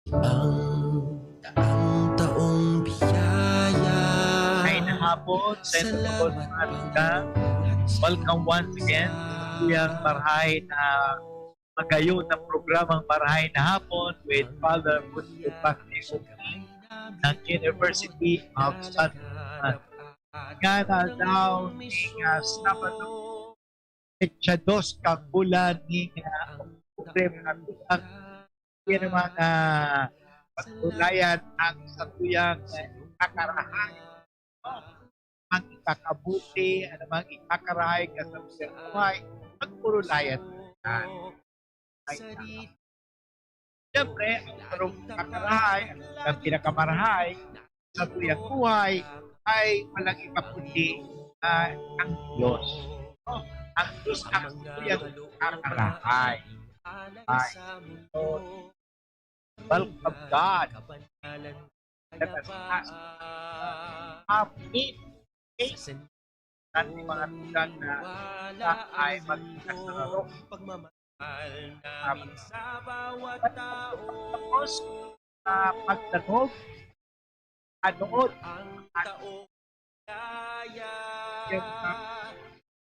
Ang taong biyaya. Ay hapon sa inyo mga welcome once again sa tuyang Marahay na magayon na programang Marahay na Hapon with Father Busco Pacquiao ng University of San Juan. Nga na daw ng Sabado, Petsa 2 ka bulan ng Oktubre mga tulang yan mga pagtulayan ang satuyang kakarahan ang ikakabuti, anumang ikakarahay kasalukuyan buhay, pagpurulayan siyempre, ang parang kakarahay, ang pinakamarahay sa tuyang buhay ay walang ikapundi ang Diyos. So, ang Diyos ang tuyang kakarahay. So, welcome God. Let us ask. Ang mga tugan na ay magkasararo. Tapos, pagdanog, anood, yung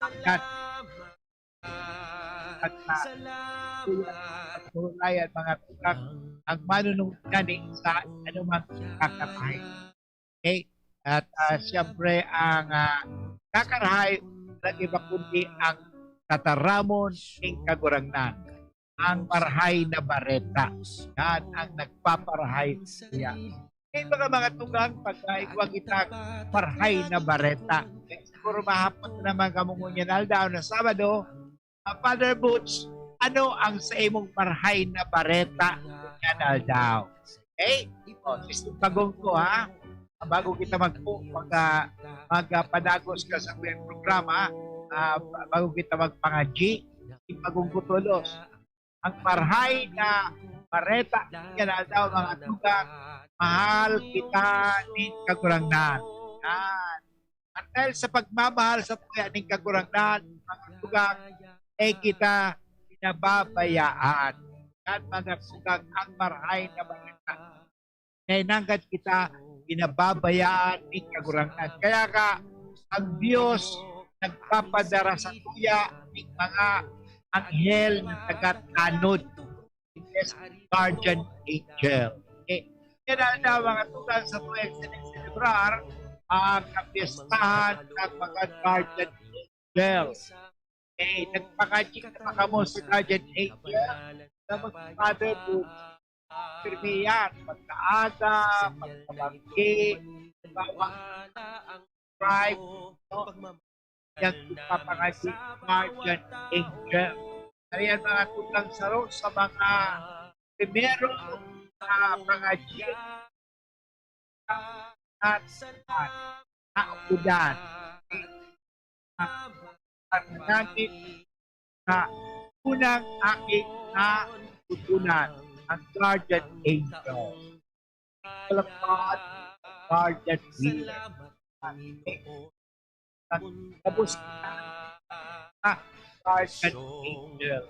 agad at pagtulayan mga tugang ang manunungkaning sa anumang kakarahay. Okay? At siyempre ang kakarahay ng iba kundi ang tataramon ng kagurangnan. Ang marahay na bareta. Yan ang nagpaparahay siya. Ngayon mga tugang pagkaigwang itang marahay na bareta. Siguro mahapon na naman kamungunyan aldaw na Sabado. Father Butch, ano ang sa imong marahay na bareta yan aldaw? Okay? O, Sister Bagong ko ha. Bago kita magpadagos ka sa kuyang programa, bago kita magpangaji, ipagungkutulos. Ang marhay na bareta, yan daw mga tugang, mahal kita ng kagurangnan. Yan. At dahil sa pagmamahal sa tuya ng kagurangnan, mga tugang, ay kita pinababayaan. Yan mga tugang, ang marhay na bareta. Ngayon hanggat kita pinababayaan ng kagurangnan. Kaya ka, ang Diyos nagpapadara sa tuya ng mga anghel na taga-tanod. Yes, guardian angel. Okay. Yan na mga tugan sa tuwing sineselebrar ang kapistahan ng mga guardian angel. Okay. Nagpakajik na makamo sa guardian angel na mag-father to pirmiyan, pagkaaga, pagkabangki, tribe, yung ipapangajik guardian angel. Kaya mga tugang saro sa mga primero na pangajik at naudan. At natin na unang aking natutunan ang guardian angel. Kalapad, guardian healer. Tapos guardian angel.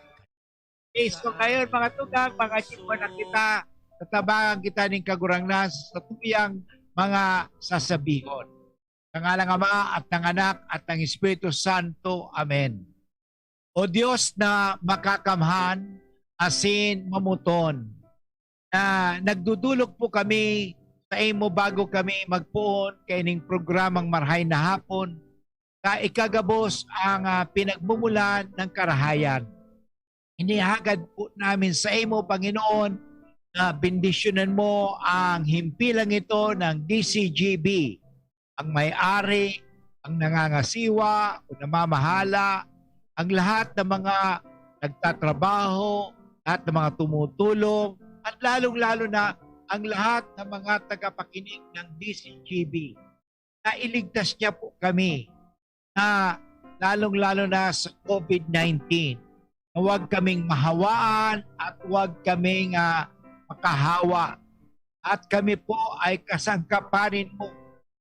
Okay, so ngayon mga tugang, mga chikwa na kita, tatabangan kita ng kagurangnan sa tuyang mga sasabihon. Ng Alang Ama at ng Anak at ng Espiritu Santo. Amen. O Diyos na makakamhan, asin mamuton, na nagdudulog po kami sa imo bago kami magpuon kaining programang Marahay na Hapon, na ikagabos ang pinagmumulan ng karahayan. Inihagad po namin sa imo, Panginoon, na bendisyonan mo ang himpilang ito ng DCGB, ang may-ari, ang nangangasiwa, o namamahala, ang lahat ng mga nagtatrabaho, lahat ng mga tumutulong, at lalong-lalo na ang lahat ng mga tagapakinig ng DCGB. Na iligtas niya po kami na lalong-lalo na sa COVID-19. Na huwag kaming mahawaan at huwag kaming makahawa. At kami po ay kasangkapanin mo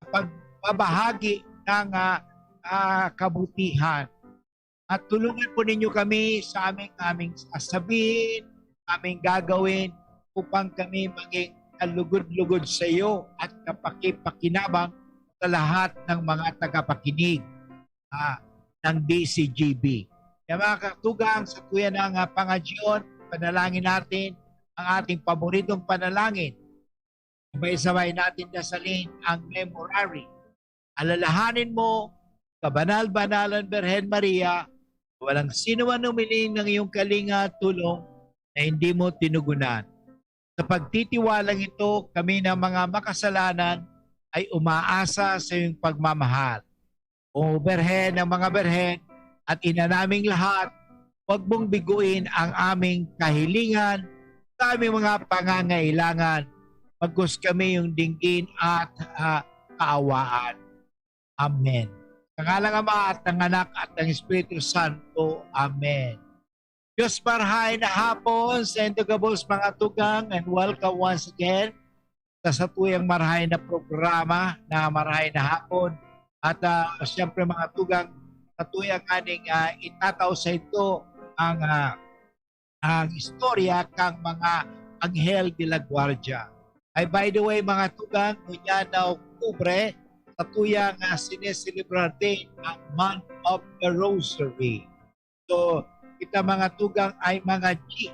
sa pagbabahagi ng kabutihan. At tulungan po ninyo kami sa aming sasabihin, aming gagawin, upang kami maging kalugod-lugod sa iyo at kapakipakinabang sa lahat ng mga tagapakinig ng DCGB. Kaya mga katugang, sa tuya ng pangadyon, panalangin natin ang ating paboritong panalangin. Sabay-sabay natin dasalin ang memorare. Alalahanin mo, kabanal-banalan Birhen Maria, walang sino man humiling ng iyong kalinga at tulong na hindi mo tinugunan. Sa pagtitiwalang ito, kami na mga makasalanan ay umaasa sa iyong pagmamahal. O Birhen ng mga Birhen at ina naming lahat, huwag mong biguin ang aming kahilingan sa aming mga pangangailangan, bagkus kami yung dinggin at kaawaan. Amen. Sa ngalang Ama at ng Anak at ng Espiritu Santo. Amen. Diyos marhay na hapon sa Indogabos mga tugang, and welcome once again sa satuyang marhay na programa na marhay na hapon. At siyempre mga tugang, satuyang aning itataw sa ito ang istorya kang mga Anghel de la Guardia. Ay by the way mga tugang, ngunya na Oktubre, satuyang sineselebrar din ang Month of the Rosary. So, kita mga tugang ay mga G.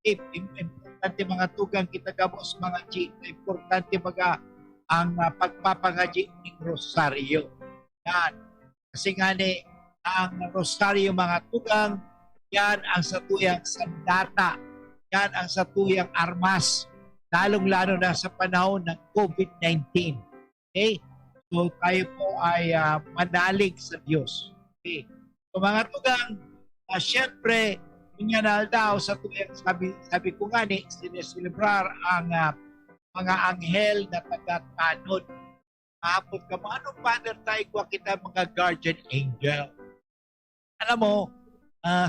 Importante mga tugang, kita gamos mga G. Importante mga ang pagpapangaji ng Rosaryo. Yan. Kasi nga ni, ang Rosaryo mga tugang, yan ang satuyang sandata. Yan ang satuyang armas. Lalong-lalo na sa panahon ng COVID-19. Okay? So tayo po ay manalig sa Diyos. Okay. So mga tugang, siyempre, kunyanal daw sa tuyang sabi ko nga ni, sineselebrar ang mga anghel na taga-tanod. Mahapot ka mo, anong Father tayo ko kita mga guardian angel? Alam mo,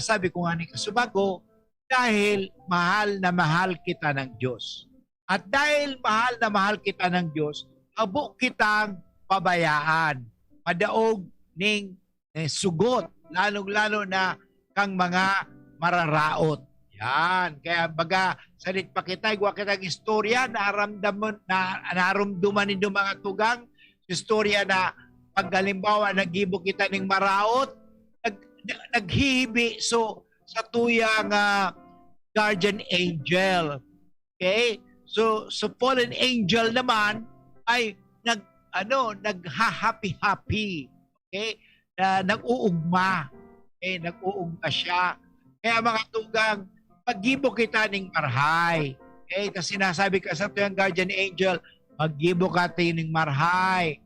sabi ko nga ni Kasubago, dahil mahal na mahal kita ng Diyos. At dahil mahal na mahal kita ng Diyos, habo kitang pabayaan, madaog ning sugot, lalong-lalo na kang mga mararaot. Yan. Kaya baga, salit pa kita, igwa kitang istorya na narumduman nindo mga tugang, istorya na paggalimbawa, nagibo kita ning maraot, naghihibi so sa tuyang guardian angel. Okay? So fallen angel naman ay nagha-happy-happy. Okay? Nag-uugma. Okay? Nag-uugma siya. Kaya mga tugang, paggibo kita ning marhay. Okay? Kasi sinasabi ka sa tuyang guardian angel, maggibo ka ning marhay.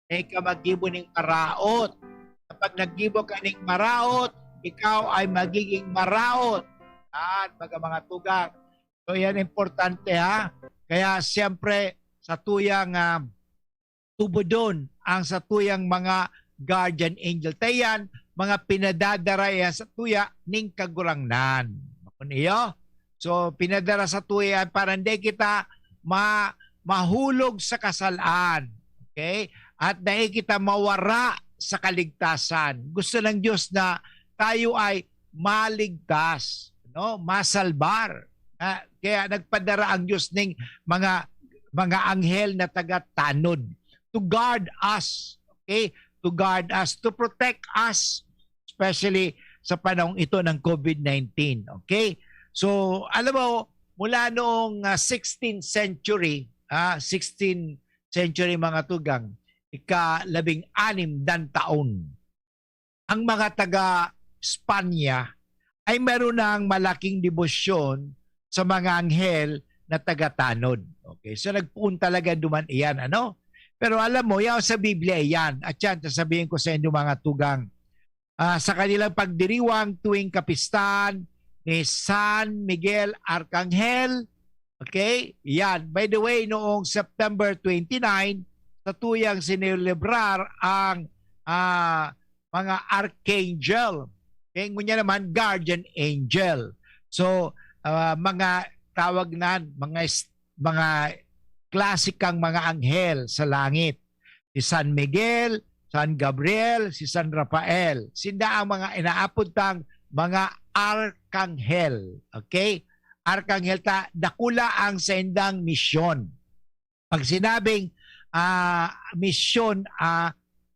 Okay? Ka maggibo ning maraot. Kapag naggibo ka ning maraot, ikaw ay magiging maraot. At mga tugang. So yan importante ha. Kaya siyempre sa tuyang tubodon ang sa tuyang mga guardian angel. Tayan, mga pinadadaraya sa tuya ning kagurangnan. Makuniyo? So pinadara sa tuya para hindi kita mahulog sa kasalaan. Okay? At dahil kita mawara sa kaligtasan. Gusto ng Diyos na tayo ay maligtas, no? Masalbar. Kaya nagpadara ang Diyos ng mga anghel na taga-tanod to guard us, okay? To guard us, to protect us, especially sa panahong ito ng COVID-19, okay? So, alam mo, mula noong 16th century, 16th century mga tugang, ika-16 taon, ang mga taga-Spanya ay meron ng malaking debosyon sa mga anghel na taga-tanod. Okay, so nagpuun talaga duman iyan, ano? Pero alam mo, yan sa Biblia iyan. At yan, sasabihin ko sa inyo mga tugang. Sa kanilang pagdiriwang tuwing kapistan ni San Miguel Arcangel, okay, yan. By the way, noong September 29, sa tuyang sinilibrar ang mga archangel. Okay, ngunya naman, guardian angel. So, mga tawag na mga klasikang mga anghel sa langit. Si San Miguel, San Gabriel, si San Rafael. Sinda ang mga inaapod tang mga arkanghel. Okay? Arkanghel dakula ang sendang misyon. Pag sinabing misyon,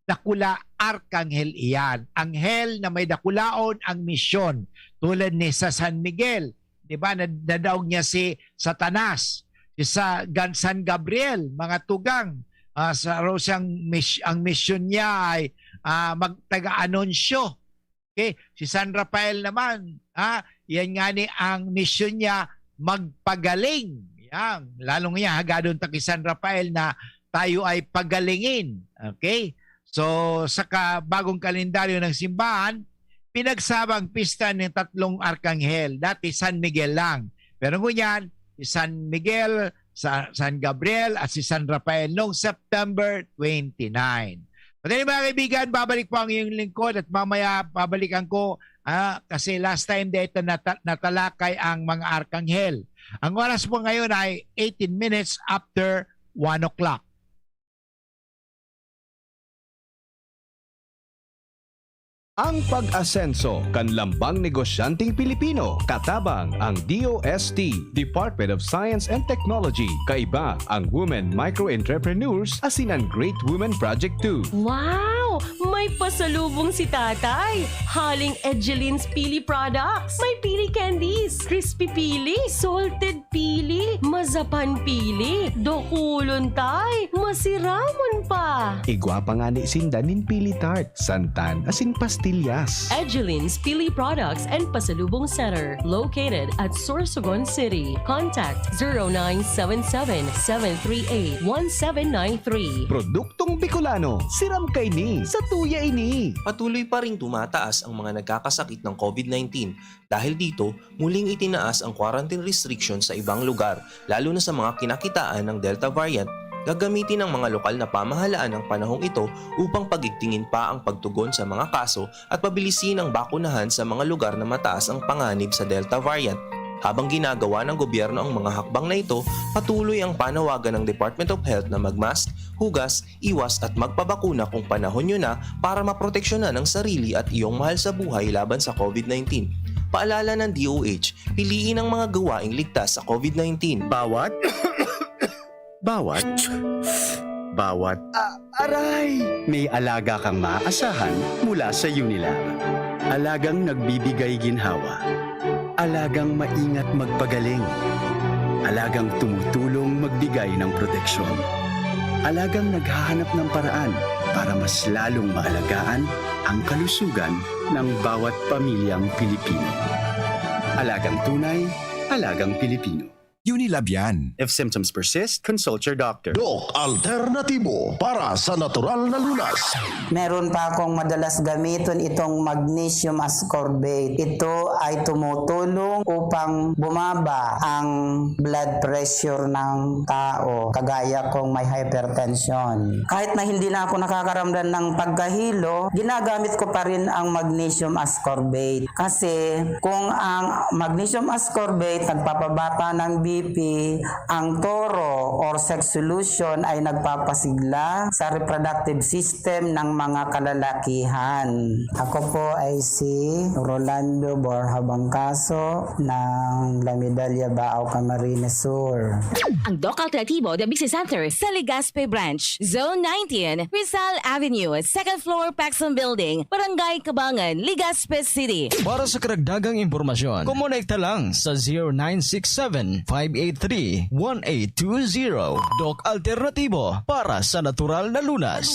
dakula, Arkanghel iyan. Anghel na may dakulaon ang misyon. Tulad ni sa San Miguel, di ba? Nadaog niya si Satanas. Sa San Gabriel, mga tugang, sa ang misyon niya ay magtaga-anunsyo. Okay? Si San Rafael naman, yan nga ni ang misyon niya magpagaling. Yan. Lalong niya, hagadon ta kay San Rafael na tayo ay pagalingin. Okay? So, sa bagong kalendaryo ng simbahan, pinagsabang pista ng tatlong arkanghel. Dati San Miguel lang. Pero ngunyan, si San Miguel, San Gabriel at si San Rafael noong September 29. But anyway, mga kaibigan, babalik po ang iyong lingkod at mamaya babalikan ko kasi last time dito natalakay ang mga arkanghel. Ang oras po ngayon ay 18 minutes after 1 o'clock. Ang pag-asenso kanlambang negosyanteng Pilipino, katabang ang DOST, Department of Science and Technology, kaiba ang Women Micro-Entrepreneurs, asinan Great Women Project 2. Wow! May pasalubong si tatay. Haling Edgelins Pili products. May pili candies, crispy pili, salted pili, mazapan pili, dokulon tay, masiramon pa. Igwa pa nga ni Sindanin Pili Tart, santan asin pastillas. Edgelins Pili Products and Pasalubong Center, located at Sorsogon City. Contact 0977-738-1793. Produktong Bicolano, siram kay ni, sa tuya ini. Patuloy pa ring tumataas ang mga nagkakasakit ng COVID-19. Dahil dito, muling itinaas ang quarantine restrictions sa ibang lugar, lalo na sa mga kinakitaan ng Delta variant. Gagamitin ng mga lokal na pamahalaan ang panahong ito upang pagigtingin pa ang pagtugon sa mga kaso at pabilisin ang bakunahan sa mga lugar na mataas ang panganib sa Delta variant. Habang ginagawa ng gobyerno ang mga hakbang na ito, patuloy ang panawagan ng Department of Health na magmask, hugas, iwas at magpabakuna kung panahon nyo na para maproteksyonan ang sarili at iyong mahal sa buhay laban sa COVID-19. Paalala ng DOH, piliin ang mga gawaing ligtas sa COVID-19. Bawat aray! May alaga kang maaasahan mula sa Unilab. Alagang nagbibigay ginhawa. Alagang maingat magpagaling. Alagang tumutulong magbigay ng proteksyon. Alagang naghahanap ng paraan para mas lalong maalagaan ang kalusugan ng bawat pamilyang Pilipino. Alagang tunay, alagang Pilipino. Unilab yan. If symptoms persist, consult your doctor. Doc Alternatibo para sa natural na lunas. Meron pa akong madalas gamitin itong magnesium ascorbate. Ito ay tumutulong upang bumaba ang blood pressure ng tao, kagaya kong may hypertension. Kahit na hindi na ako nakakaramdam ng pagkahilo, ginagamit ko pa rin ang magnesium ascorbate. Kasi kung ang magnesium ascorbate nagpapababa ng BP, ang toro or sex solution ay nagpapasigla sa reproductive system ng mga kalalakihan. Ako po ay si Rolando Borja Bangkaso ng La Medalla Bao Camarines Sur. Ang Doc Alternatibo The Business Center sa Legazpi Branch, Zone 19, Rizal Avenue, 2nd floor, Paxson Building, Barangay Cabangan, Legazpi City. Para sa karagdagang impormasyon, kumonekta lang sa 0967-583-1820. Doc Alternatibo para sa natural na lunas.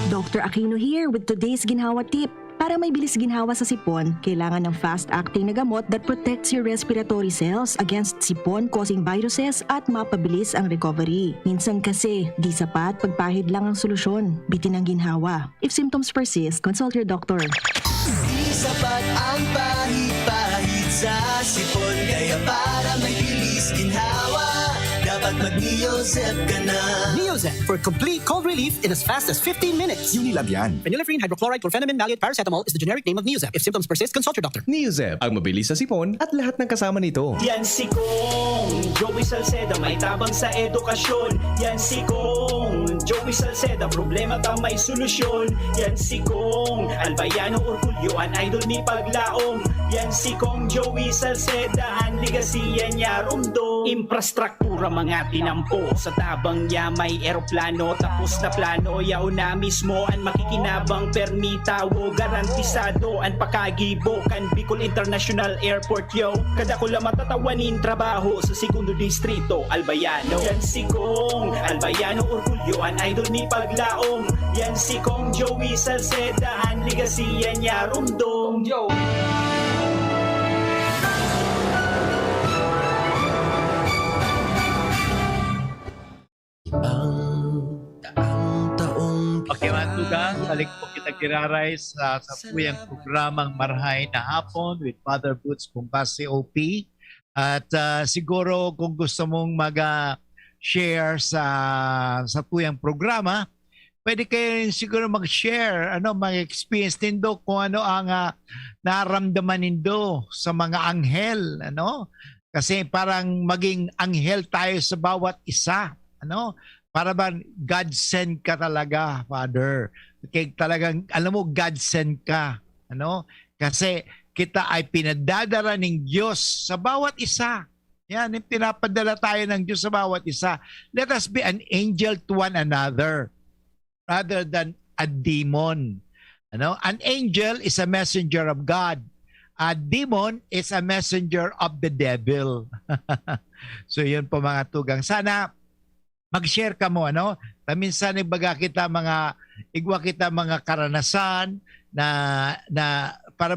Dr. Aquino here with today's ginhawa tip. Para may bilis ginhawa sa sipon, kailangan ng fast-acting na gamot that protects your respiratory cells against sipon-causing viruses at mapabilis ang recovery. Minsan kasi, di sapat pagpahid lang ang solusyon. Bitin ang ginhawa. If symptoms persist, consult your doctor. Di sapat ang pahid-pahid sa sipon, kaya para may bilis ginhawa, dapat mag-Neosep ka na. Neosep for complete cold relief in as fast as 15 minutes. Unilab yan. Phenylephrine, hydrochloride, chlorphenamine, maleate, paracetamol is the generic name of Neosep. If symptoms persist, consult your doctor. Neosep, ang mabilis sa sipon at lahat ng kasama nito. Yan si Kong Joey Salceda, may tabang sa edukasyon. Yan si Kong Joey Salceda, problema ba may solusyon. Yan si Kong Albayano Orgulyo, an idol ni Paglaom. Yan si Kong Joey Salceda, ang ligasiya niya rumdo. Infrastruktura mga tinampo, sa tabang niya may eroplano. Tapos na plano, yaw na mismo ang makikinabang permita. Wo garantisado ang pakagibo kan Bicol International Airport yo. Kada ko lang matatawanin trabaho sa segundo distrito Albayano. Yan si Kong Albayano Orgulyo, an idol ni Paglaom. Yan si Kong Joey Salceda, ang ligasiya niya rumdong yo. Okay, mga tugang, balik po kita kiraray sa puyang programang Marhay na Hapon with Father Boots Bumbasi OP. At siguro kung gusto mong mag-share sa puyang programa, pwede kayo rin siguro mag-share, mag-experience nindo kung ano ang naramdaman nindo sa mga anghel. Kasi parang maging anghel tayo sa bawat isa. Para ba God send ka talaga, Father? Okay, talagang, alam mo, God send ka. Kasi kita ay pinadadala ng Diyos sa bawat isa. Yan, pinapadala tayo ng Diyos sa bawat isa. Let us be an angel to one another rather than a demon. An angel is a messenger of God. A demon is a messenger of the devil. So yun po mga tugang. Sana mag-share ka mo, minsan ibaga kita igwa kita mga karanasan na para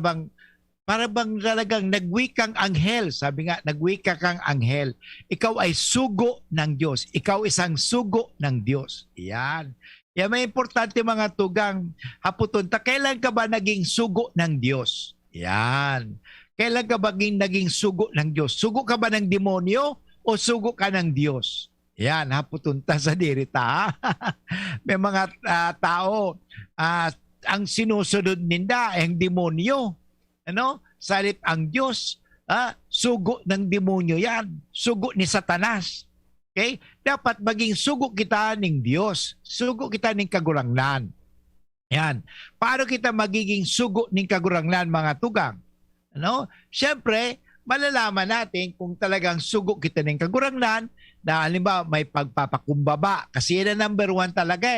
bang talagang nagwikang anghel. Sabi nga, nagwika kang anghel. Ikaw ay sugo ng Diyos. Ikaw isang sugo ng Diyos. Yan. Yan may importante mga tugang haputon. Kailan ka ba naging sugo ng Diyos? Yan. Kailan ka ba naging sugo ng Diyos? Sugo ka ba ng demonyo o sugo ka ng Diyos? Yan, haputunta sa dirita. May mga tao, ang sinusunod ninda ay ang demonyo. Salit ang Diyos, sugo ng demonyo yan. Sugo ni Satanas. Okay? Dapat maging sugo kita ng Diyos. Sugo kita ng kagurangnan. Yan. Paano kita magiging sugo ng kagurangnan, mga tugang? Siyempre, malalaman natin kung talagang sugo kita ng kagurangnan na halimbawa may pagpapakumbaba. Kasi yan ang number one talaga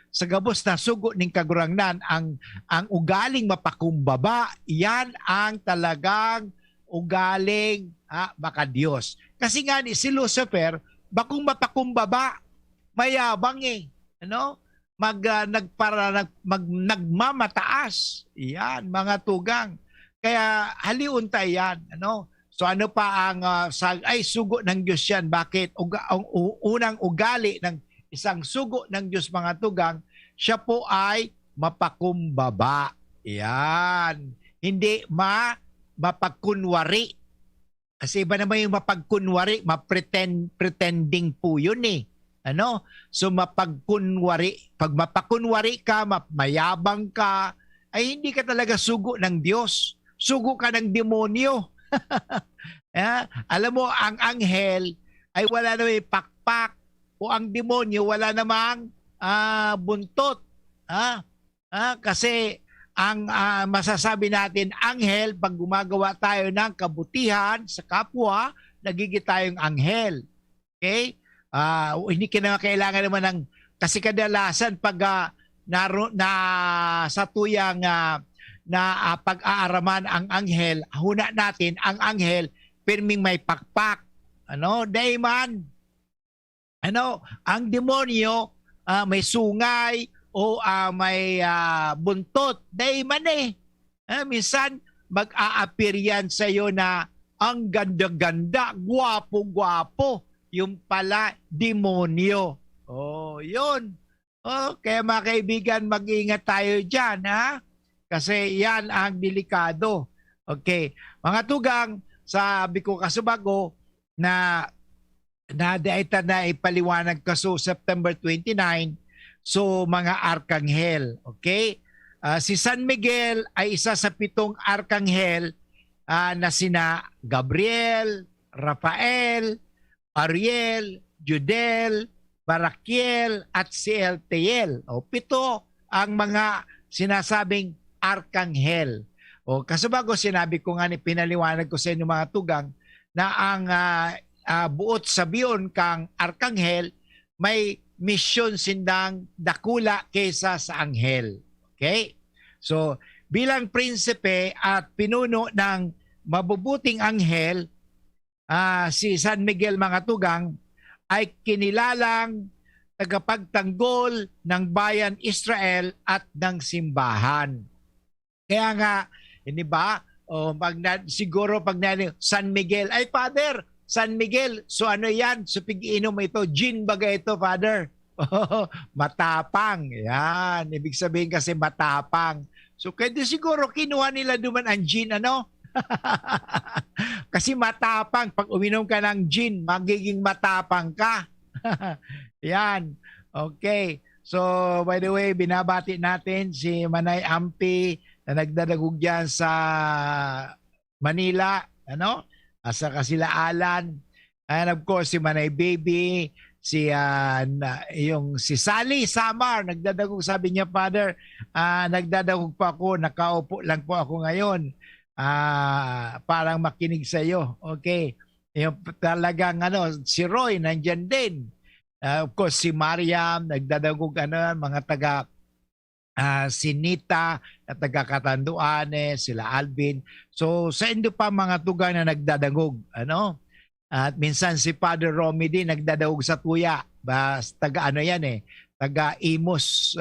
Sa gabos na sugo ng kagurangnan, ang ugaling mapakumbaba, yan ang talagang ugaling baka Diyos. Kasi nga si Lucifer, bakong mapakumbaba, mayabang nagmamataas. Yan, mga tugang. Kaya haliunta yan. So ano pa ang sugo ng Diyos yan? Bakit? Ang unang ugali ng isang sugo ng Diyos, mga tugang, siya po ay mapakumbaba. Yan. Hindi mapagkunwari. Kasi iba naman yung mapagkunwari, pretending po yun So mapagkunwari, pag mapakunwari ka, mayabang ka, ay hindi ka talaga sugo ng Diyos. Sugo ka ng demonyo. Alam mo, ang anghel ay wala namang pakpak o ang demonyo wala namang buntot. Kasi ang masasabi natin, anghel, pag gumagawa tayo ng kabutihan sa kapwa, nagiging tayong anghel. Okay? Hindi ka naman kailangan naman ng, kasi kadalasan pag sa tuyang pag-aaraman ang anghel, huna natin ang anghel pirming may pakpak. Dayman. Ang demonyo may sungay o may buntot. Dayman minsan mag-a-appear yan sa iyo na ang ganda-ganda, gwapo-gwapo. Yung pala demonyo. Yun. Kaya mga kaibigan, mag-ingat tayo dyan, Kasi yan ang delikado. Okay. Mga tugang, sabi ko kasubago na na daita na ipaliwanag ka so September 29, so mga arkanghel. Okay? Si San Miguel ay isa sa 7 arkanghel na sina Gabriel, Rafael, Ariel, Judel, Barakiel at Sieltiel. 7 ang mga sinasabing arkanghel. Kasi bago sinabi ko nga, pinaliwanag ko sa inyo mga tugang na ang buot sabiyon kang arkanghel may misyon sindang dakula kaysa sa anghel. Okay? So, bilang prinsipe at pinuno ng mabubuting anghel, si San Miguel mga tugang ay kinilalang tagapagtanggol ng bayan Israel at ng simbahan. Kaya nga, hindi ba, siguro pag San Miguel, ay Father, San Miguel, so ano yan? So pag-inom ito, gin baga ito, Father. Matapang. Yan. Ibig sabihin kasi matapang. So kaya siguro kinuha nila duman ang gin, ano? Kasi matapang. Pag uminom ka ng gin, magiging matapang ka. Yan. Okay. So, by the way, binabati natin si Manay Ampi na nagdadagog dyan sa Manila. Ano? Sa Kasila Alan. And of course, si Manay Baby, si Sally Samar, nagdadagog, sabi niya, Father, nagdadagog pa ako, nakaupo lang po ako ngayon. Parang makinig sa iyo. Okay. Yung talagang si Roy nandyan din. Of course si Mariam nagdadagog mga taga si Nita na taga Catanduanes, sila Alvin. So sa indo pa mga tugang na nagdadagog, At minsan si Father Romy din nagdadagog sa Tuya. Taga taga Imus,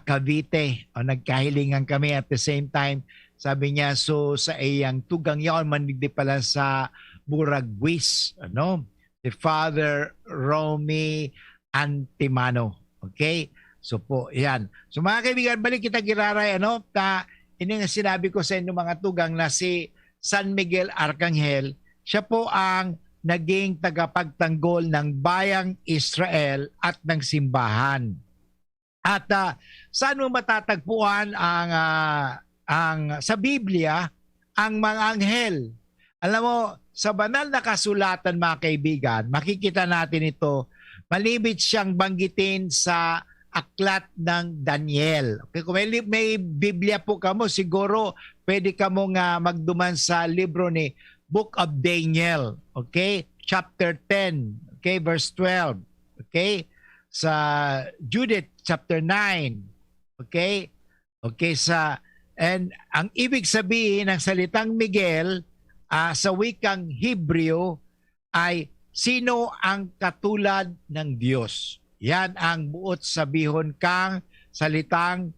Cavite. Nagkahilingan kami at the same time. Sabi niya, so sa iyang tugang yaon, manigdi pala sa Buragwis, si Father Romy Antimano. Okay? So po, yan. So mga kaibigan, balik kita giraray, ini nga sinabi ko sa inyo mga tugang na si San Miguel Arcangel, siya po ang naging tagapagtanggol ng bayang Israel at ng simbahan. At saan mo matatagpuan ang sa Biblia ang mga anghel? Alam mo, sa banal na kasulatan mga kaibigan, makikita natin ito, malibit siyang banggitin sa aklat ng Daniel. Okay, kung may Biblia po kamo, siguro pwede kamo nga magduman sa libro ni Book of Daniel. Okay? Chapter 10. Okay? Verse 12. Okay? Sa Judith chapter 9. Okay? Okay, and ang ibig sabihin ng salitang Miguel sa wikang Hebreo ay sino ang katulad ng Diyos. Yan ang buot sabihon kang salitang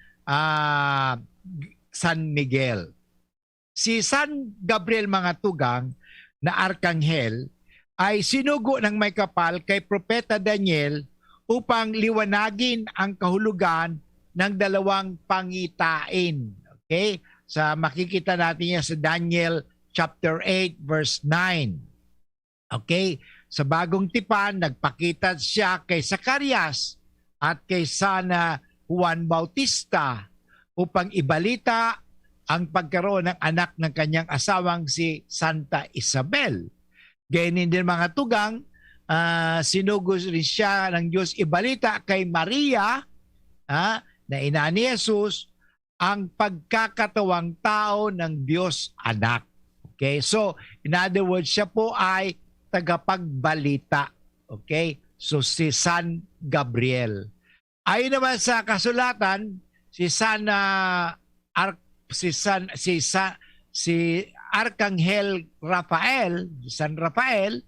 San Miguel. Si San Gabriel mga tugang na arkanghel ay sinugo ng may kapal kay Propeta Daniel upang liwanagin ang kahulugan ng 2 pangitain. Okay? Makikita natin yan sa Daniel chapter 8 verse 9. Okay? Sa bagong tipan, nagpakita siya kay Zacarias at kay Sana Juan Bautista upang ibalita ang pagkaroon ng anak ng kanyang asawang si Santa Isabel. Ganyan din mga tugang, sinugo rin siya ng Diyos ibalita kay Maria na ina ni Jesus ang pagkakatawang tao ng Diyos anak. Okay? So, in other words, siya po ay tagapagbalita. Okay? So, si San Gabriel. Ayon naman sa kasulatan, si Arkanghel Rafael, San Rafael,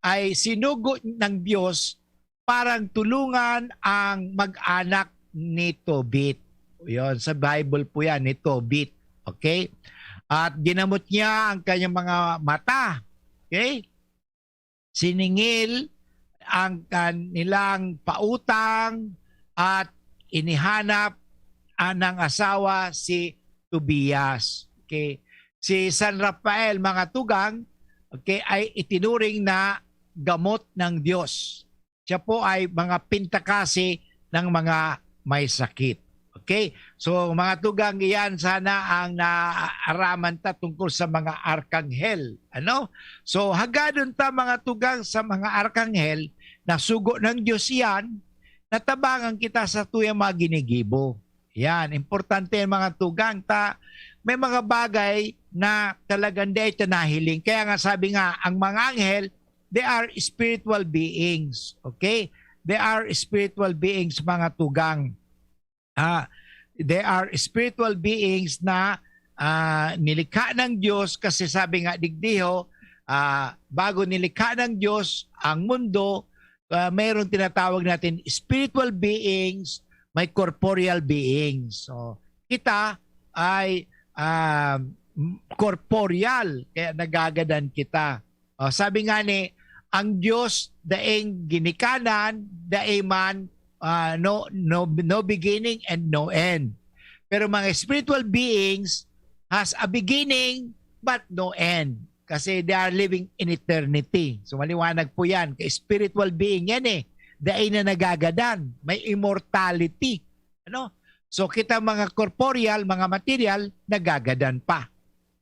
ay sinugo ng Diyos parang tulungan ang mag-anak ni Tobit. Yun, sa Bible po yan, ni Tobit. Okay? At ginamot niya ang kanyang mga mata. Okay? Siningil ang kanilang pautang at inihanap ng asawa si Tobias. Okay? Si San Rafael, mga tugang, okay, ay itinuring na gamot ng Diyos. Siya po ay mga pintakasi ng mga may sakit. Okay? So mga tugang, iyan sana ang naaraman ta tungkol sa mga arkanghel. Ano? So hagadon ta mga tugang sa mga arkanghel na sugo ng Diyos yan, natabangan kita sa tuyang mga ginigibo. Yan, importante yan mga tugang. May mga bagay na talagang di ito nahiling. Kaya nga sabi nga, ang mga anghel, they are spiritual beings. Okay? They are spiritual beings, mga tugang. They are spiritual beings na nilikha ng Diyos kasi sabi nga digdiho, bago nilikha ng Diyos ang mundo, mayroon tinatawag natin spiritual beings, may corporeal beings. So, kita ay corporeal, kaya nagagadan kita. Sabi nga ni, ang Diyos daing ginikanan, daiman no beginning and no end. Pero mga spiritual beings has a beginning but no end. Kasi they are living in eternity. So maliwanag po yan. Spiritual being yan eh. Daay na nagagadan. May immortality. Ano? So kita mga corporeal, mga material, nagagadan pa.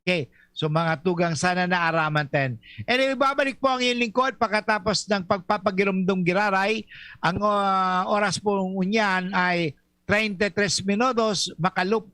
Okay. So mga tugang, sana naaraman ten. Anyway, babalik po ang iyong lingkod pagkatapos ng pagpapagirumdong giraray. Ang oras po niyan ay 33 minutos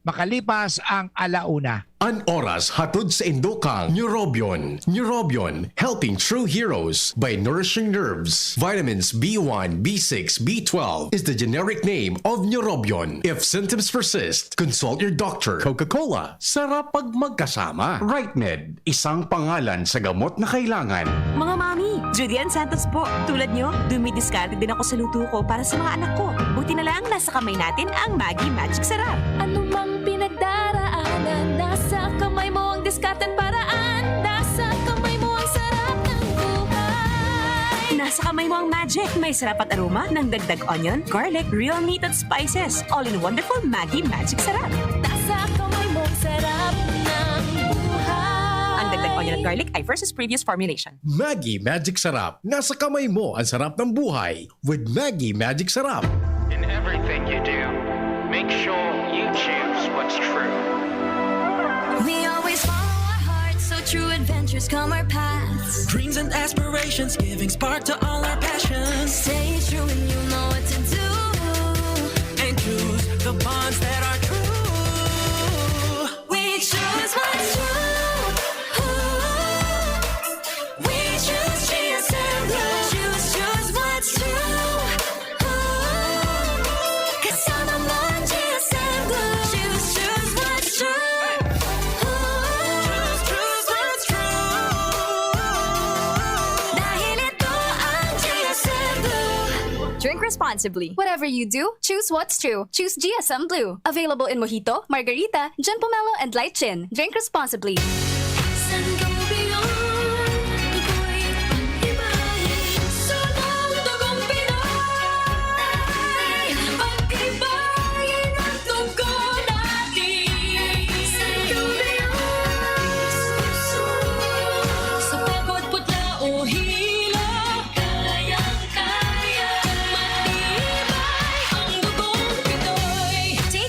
makalipas ang alauna. An oras hatod sa Indokang Neurobion. Neurobion, helping true heroes by nourishing nerves. Vitamins B1, B6, B12 is the generic name of Neurobion. If symptoms persist, consult your doctor. Coca-Cola, sarap pag magkasama. RightMed, isang pangalan sa gamot na kailangan. Mga mami, Julian Santos po. Tulad nyo, dumidiskarte din ako sa luto ko para sa mga anak ko. Buti na lang nasa kamay natin ang Maggi Magic Sarap. Ano mang pinagdaraanan, nasa kamay mo ang diskarteng paraan. Nasa kamay mo ang sarap ng buhay. Nasa kamay mo ang magic. May sarap at aroma ng dagdag onion, garlic, real meat at spices. All in wonderful Maggi Magic Sarap. Nasa kamay mo ang sarap ng buhay. Ang dagdag onion at garlic ay versus previous formulation. Maggi Magic Sarap. Nasa kamay mo ang sarap ng buhay with Maggi Magic Sarap. In everything you do, make sure you choose what's true. We always follow our hearts, so true adventures come our paths. Dreams and aspirations giving spark to all our passions. Stay true and you know what to do. And choose the bonds that are true. We choose what's true. We choose GSM Blue. Choose what's true. Kasama mo ang GSM Blue. Choose what's true. Choose what's true. Dahil ito ang GSM Blue. Drink responsibly. Whatever you do, choose what's true. Choose GSM Blue. Available in Mojito, Margarita, Gin Pomelo, and Light Gin. Drink responsibly.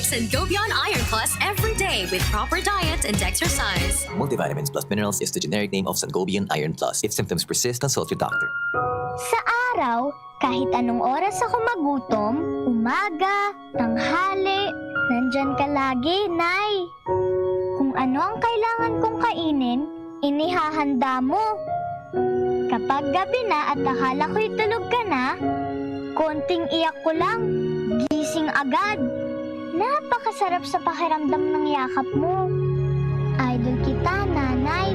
Sangobion Iron Plus every day with proper diet and exercise. Multivitamins plus minerals is the generic name of Sangobion Iron Plus. If symptoms persist, consult your doctor. Sa araw, kahit anong oras ako magutom, umaga, tanghali, nandyan ka lagi, Nay. Kung ano ang kailangan kong kainin, inihahanda mo. Kapag gabi na at akala ko'y tulog ka na, konting iyak ko lang, gising agad. Napakasarap sa pakiramdam ng yakap mo. Idol kita, Nanay.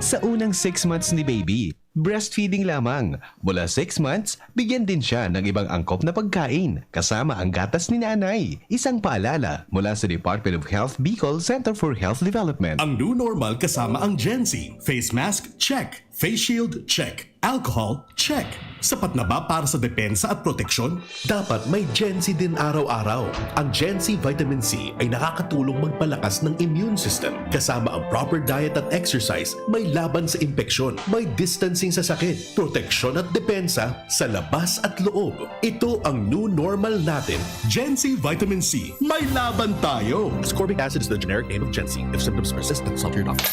Sa unang 6 months ni baby, breastfeeding lamang. Mula 6 months, bigyan din siya ng ibang angkop na pagkain, kasama ang gatas ni nanay. Isang paalala mula sa Department of Health Bicol Center for Health Development. Ang new normal kasama ang Gen Z. Face mask, check. Face shield, check. Alcohol? Check. Sapat na ba para sa depensa at proteksyon? Dapat may Gen-C din araw-araw. Ang Gen-C Vitamin C ay nakakatulong magpalakas ng immune system. Kasama ang proper diet at exercise, may laban sa impeksyon, may distancing sa sakit, proteksyon at depensa sa labas at loob. Ito ang new normal natin. Gen-C Vitamin C. May laban tayo! Ascorbic acid is the generic name of Gen-C. If symptoms persist, consult your doctor.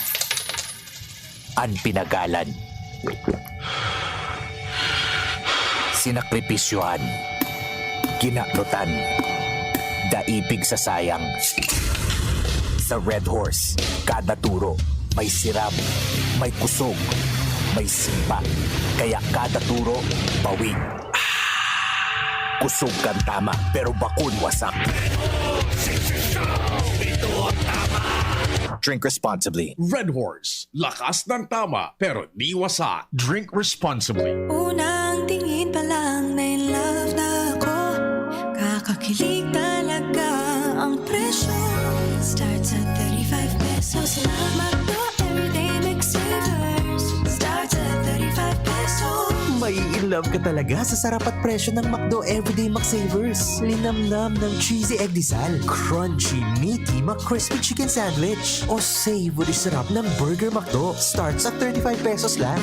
Ang pinagalan. Sinakripisyohan, kinaklutan, daipig sa sayang. Sa Red Horse, kada turo, may sirap, may kusog, may simpa. Kaya kada turo, bawi. Kusog kang tama, pero bakun wasak. Ito ang tama. Drink responsibly. Red Horse. Lakas ng tama, pero di wasa. Drink responsibly. Unang tingin pa lang na in love na ako. Kakakilig talaga ang presyo. Starts at 35 pesos lang. Magdo everyday McSavers. Starts at 35 pesos. May in love ka talaga sa sarap at presyo ng McDo Everyday McSavers. Linamnam ng cheesy egg disal, crunchy, meaty McCrispy chicken sandwich, o savory sarap ng Burger McDo. Starts at 35 pesos lang.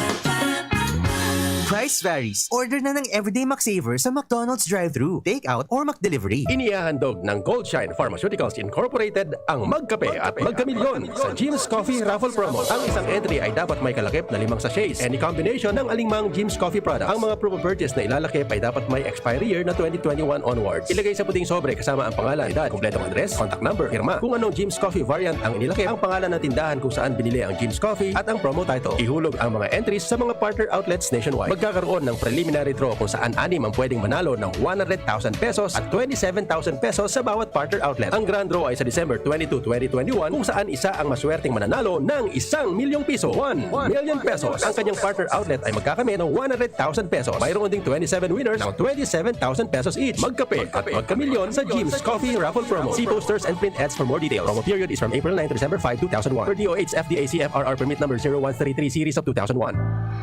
Price varies. Order na ng Everyday McSavers sa McDonald's drive-thru, take-out, or McDelivery. Inihahandog ng Goldshine Pharmaceuticals Incorporated ang Magkape at Magkamilyon sa Jim's Coffee Raffle Promo. Ang isang entry ay dapat may kalakip na 5 sachets. Any combination ng alingmang Jim's Coffee products. Ang mga proof of purchase na ilalakip ay dapat may expiry year na 2021 onwards. Ilagay sa puting sobre kasama ang pangalan, edad, kumpletong address, contact number, firma, kung anong Jim's Coffee variant ang inilakip, ang pangalan ng tindahan kung saan binili ang Jim's Coffee at ang promo title. Ihulog ang mga entries sa mga partner outlets nationwide. Magkakaroon ng preliminary draw kung saan 6 ang pwedeng manalo ng 100,000 pesos at 27,000 pesos sa bawat partner outlet. Ang grand draw ay sa December 22, 2021 kung saan isa ang maswerteng mananalo ng 1,000,000 piso. 1 million pesos. Ang kanyang partner outlet ay magkakamit ng 100,000 pesos. Mayroon ding 27 winners ng 27,000 pesos each. Magkape at magkamilyon sa Jim's Coffee Raffle Promo. See posters and print ads for more details. Promo period is from April 9 to December 5, 2001. Per DOH FDA CFRR permit number 0133 series of 2001.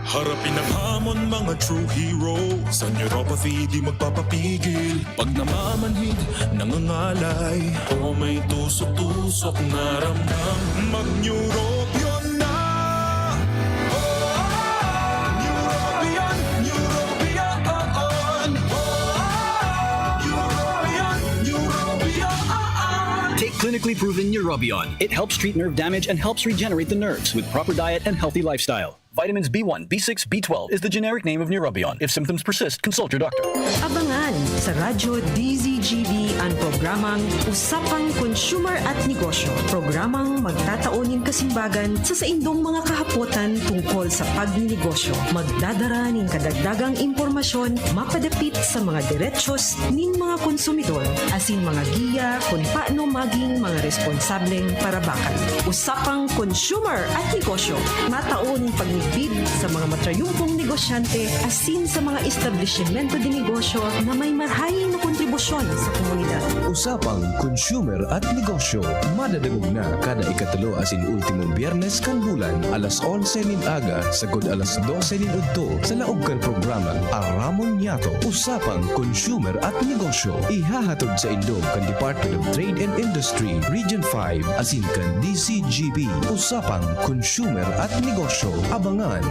Harapin ang hamon mga true hero. Sa neuropathy di magpapapigil. Pag namamanhid, nangangalay, o may tusok-tusok na ramdam, mag-neurobion na. Neurobion, Neurobion. Take clinically proven Neurobion. It helps treat nerve damage and helps regenerate the nerves with proper diet and healthy lifestyle. Vitamins B1, B6, B12 is the generic name of Neurobion. If symptoms persist, consult your doctor. Abangan sa Radyo DZGB ang programang Usapang Consumer at Negosyo. Programang magtataunin kasimbagan sa saindong mga kahapotan tungkol sa pagninegosyo. Magdadara ng kadagdagang impormasyon mapadapit sa mga diretsyon ning mga konsumidor asin mga giya kung paano maging mga responsableng parabakan. Usapang Consumer at Negosyo. Matauning pagbid sa mga matrayumpong negosyante asin sa mga establishmento de negosyo na may marhayin na kontribusyon sa komunidad. Usapang Consumer at Negosyo. Madadagog na kada ikatulo asin ultimong biyernes kan bulan alas 11 nin aga sagod alas 12 nin udto sa laog kan programang Aramon Yato. Usapang Consumer at Negosyo. Ihahatod sa indog kan Department of Trade and Industry Region 5 asin kan DCGB. Usapang Consumer at Negosyo. Abangan.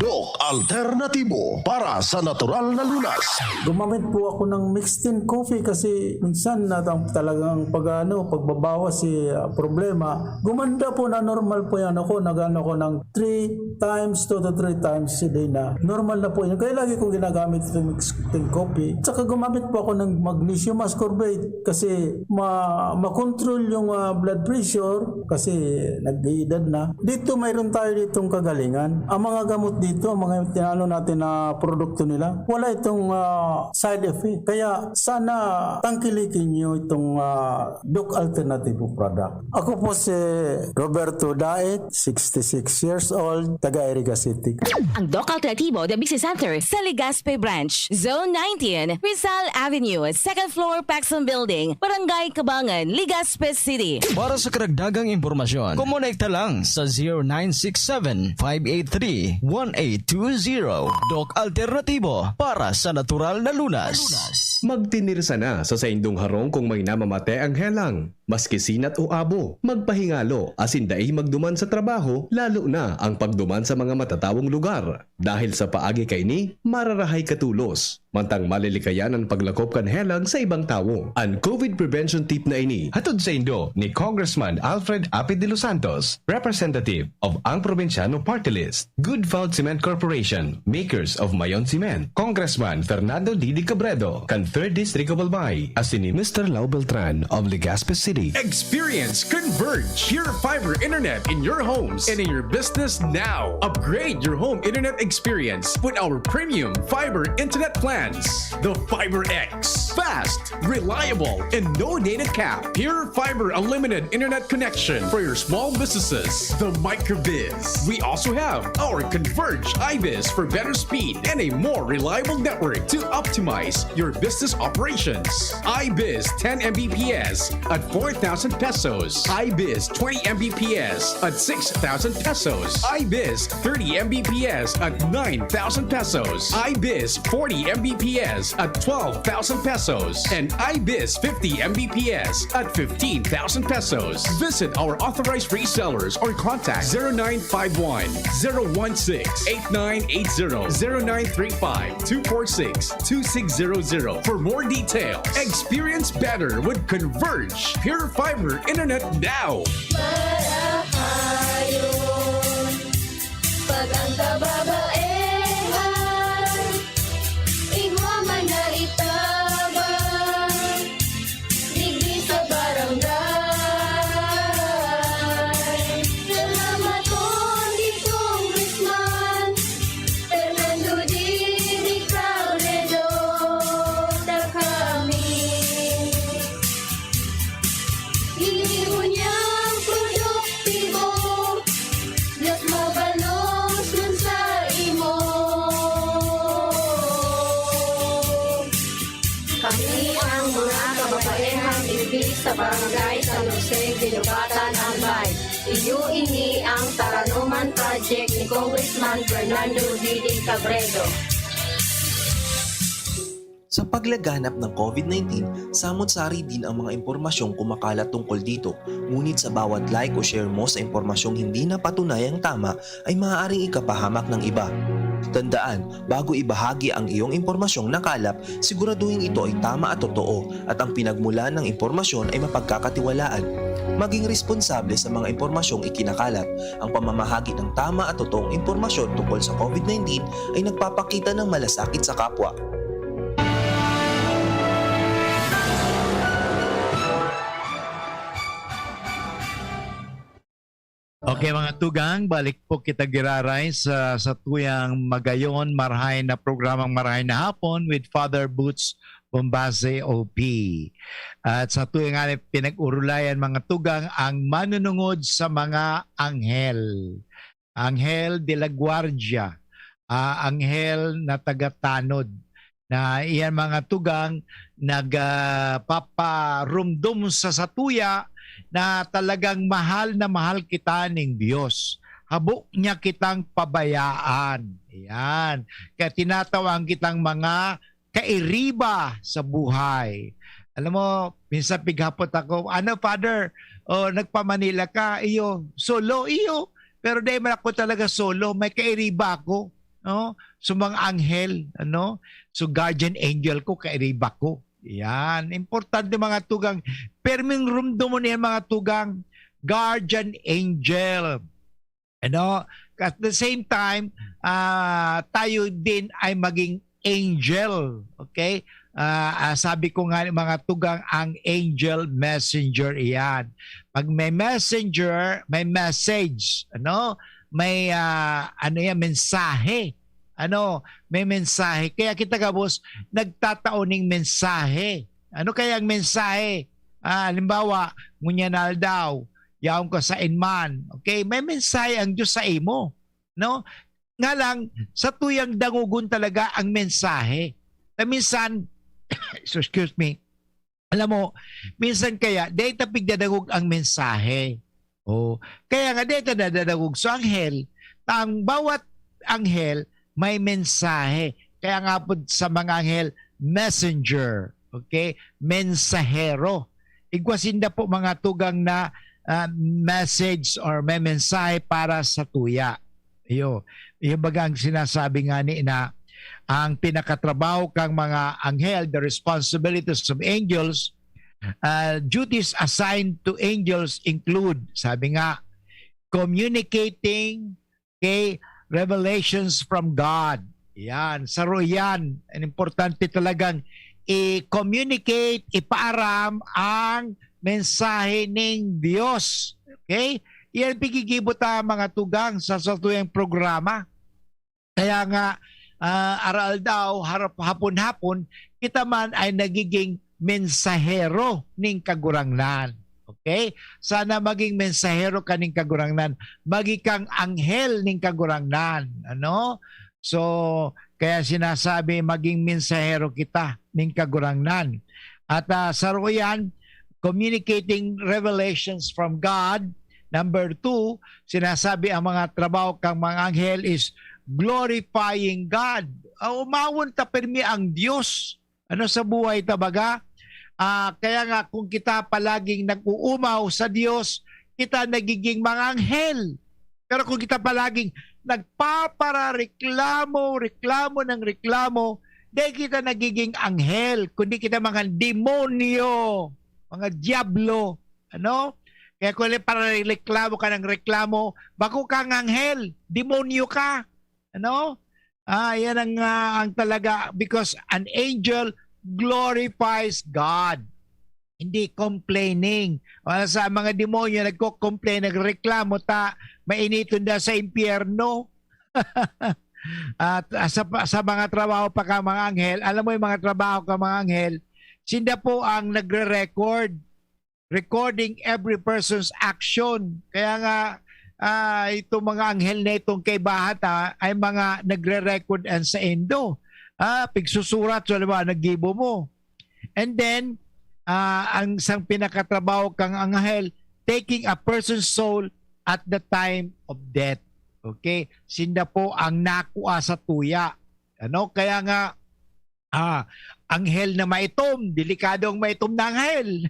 Doc Alternatibo para sa natural na lunas. Gumamit po ako ng mixed in coffee kasi minsan talagang pagbabawas problema. Gumanda po na normal po yan ako. Nagano ko ng 3 times, 2 to 3 times a day na. Normal na po yun. Kaya lagi kong ginagamit yung mixed in coffee. Saka gumamit po ako ng magnesium ascorbate kasi makontrol yung blood pressure kasi nag-iedad na. Dito mayroon tayo ditong kagalingan. Ang mga gamot dito, mga na tinalo natin na produkto nila, wala itong side effect. Kaya sana tangkilikin nyo itong Duke Alternative product. Ako po si Roberto Daet, 66 years old, taga Iriga City. Ang Doc Alternativo The Business Center sa Legazpi Branch, Zone 19, Rizal Avenue, 2nd floor, Paxson Building, Barangay Kabangan, Legazpi City. Para sa karagdagang impormasyon, kumonekta lang sa 0967-583-1820. Doc Alternativo para sa natural na lunas. Magtinirsa na sa saindong harong kung may namamate ang helang. Maski sinat o abo, magpahingalo asin dai magduman sa trabaho, lalo na ang pagduman sa mga matatawong lugar. Dahil sa paagi kay ni, mararahay katulos. Mantang malilikayan ang paglakop kan helang sa ibang tao. Ang COVID prevention tip na ini, hatod sa indo ni Congressman Alfred Apid de los Santos, representative of ang Provinciano Party List, Good Fault Cement Corporation, makers of Mayon Cement, Congressman Fernando Didi Cabredo, kan 3rd District of Albay, asin ni Mr. Lau Beltran of Legazpi City. Experience Converge Pure Fiber Internet in your homes and in your business now. Upgrade your home internet experience with our premium fiber internet plans. The Fiber X. Fast, reliable, and no data cap. Pure Fiber Unlimited Internet connection for your small businesses. The MicroBiz. We also have our Converge iBiz for better speed and a more reliable network to optimize your business operations. iBiz 10 Mbps at 4,000 pesos. iBiz 20 Mbps at 6,000 pesos. iBiz 30 Mbps at 9,000 pesos. iBiz 40 Mbps at 12,000 pesos. And iBiz 50 Mbps at 15,000 pesos. Visit our authorized resellers or contact 0951 016 8980 0935 246 2600 for more details. Experience better with Converge Pure Fiber Internet now. Marahayon, pag ang kababaehan, igwaman na itabang, digdi sa barangay. Salamat po ni Congressman Fernando Didi Cabredo, na kami iniwan niyang produktibo, Diyos mabalos nun sa imo. Kami ang mga kababaehang ibig sa barangay San Jose, Ginubatan, Albay. Iyo ini ang Taranuman Project ni Congressman Fernando Didi Cabredo. Sa paglaganap ng COVID-19, samot-sari din ang mga impormasyong kumakalat tungkol dito. Ngunit sa bawat like o share mo sa impormasyong hindi napatunayang tama ay maaaring ikapahamak ng iba. Tandaan, bago ibahagi ang iyong impormasyong nakalap, siguraduhin ito ay tama at totoo at ang pinagmulan ng impormasyon ay mapagkakatiwalaan. Maging responsable sa mga impormasyong ikinakalat. Ang pamamahagi ng tama at totoong impormasyon tungkol sa COVID-19 ay nagpapakita ng malasakit sa kapwa. Okay mga tugang, balik po kita giraray sa tuyang magayon marahay na programang Marahay na Hapon with Father Boots Bombase OP. At sa tuyang pinag-urulayan mga tugang ang manunungod sa mga anghel. Anghel de la Guardia, anghel na taga-tanod. Na iyan mga tugang nagpaparumdum sa satuya na talagang mahal na mahal kita ng Diyos. Habok niya kitang pabayaan. Ayan. Kaya tinatawag kitang mga kairiba sa buhay. Alam mo, minsan pighapot ako, ano Father, nagpa-Manila ka, iyo, solo, iyo. Pero dahil man ako talaga solo, may kairiba ako. No? So mga anghel, ano? So guardian angel ko, kairiba ko. Yan, importante mga tugang. Perming rumdo mo niyan mga tugang, guardian angel. Ano? At the same time, tayo din ay maging angel. Okay? Sabi ko nga mga tugang, ang angel messenger iyan. Pag may messenger, may message. Ano? May mensahe. may mensahe. Kaya kita gabos nagtataoning mensahe. Ano kaya ang mensahe? Halimbawa, ngunyanal daw, yaong ka sa inman. Okay, may mensahe ang Diyos sa imo. No? Nga lang, sa tuyang dangugon talaga ang mensahe. Na minsan, excuse me, alam mo, minsan kaya, dahil tapigdadagog ang mensahe. Kaya nga dahil nadadagog sa anghel, ang bawat anghel may mensahe. Kaya nga po sa mga anghel, messenger. Okay? Mensahero. Igwasinda po mga tugang na message or may mensahe para sa tuya. Iyo bagang sinasabi nga ni na ang pinakatrabaho kang mga anghel, the responsibilities of angels, duties assigned to angels include, sabi nga, communicating revelations from God. Yan, saro yan. Importante talagang i-communicate, ipaaram ang mensahe ng Diyos. Okay? Yan pigigibot mga tugang sa tuyang programa. Kaya nga, aral daw, hapon-hapon, kita man ay nagiging mensahero ng kagurangnan. Okay? Sana maging mensahero ka ng kagurangnan. Maging kang anghel ng kagurangnan. So, kaya sinasabi, maging mensahero kita ng kagurangnan. At sa royan, communicating revelations from God. Number 2, sinasabi ang mga trabaho kang mga anghel is glorifying God. Umawon ta permi ang Diyos. Sa buhay tabaga? Kaya nga kung kita palaging nag-uumaw sa Diyos, kita nagiging mga anghel. Pero kung kita palaging reklamo ng reklamo, dahil kita nagiging anghel, kundi kita mga demonyo, mga diablo. Kaya kung para reklamo ka ng reklamo, bako kang anghel, demonyo ka. Yan ang talaga, because an angel glorifies God. Hindi complaining. Wala sa mga demonyo, nagko-complain, nagreklamo mainiton na sa impyerno. At sa mga trabaho pa ka mga anghel, alam mo yung mga trabaho ka mga anghel, sila po ang nagre-record, recording every person's action. Kaya nga, itong mga anghel na itong kay Bahata ay mga nagre-record and sa endo. Pigsusurat, so naggibo mo. And then, ang isang pinakatrabaho kang anghel, taking a person's soul at the time of death. Okay? Sinda po ang nakuha sa tuya. Kaya nga, anghel na maitom, delikadong maitom na anghel.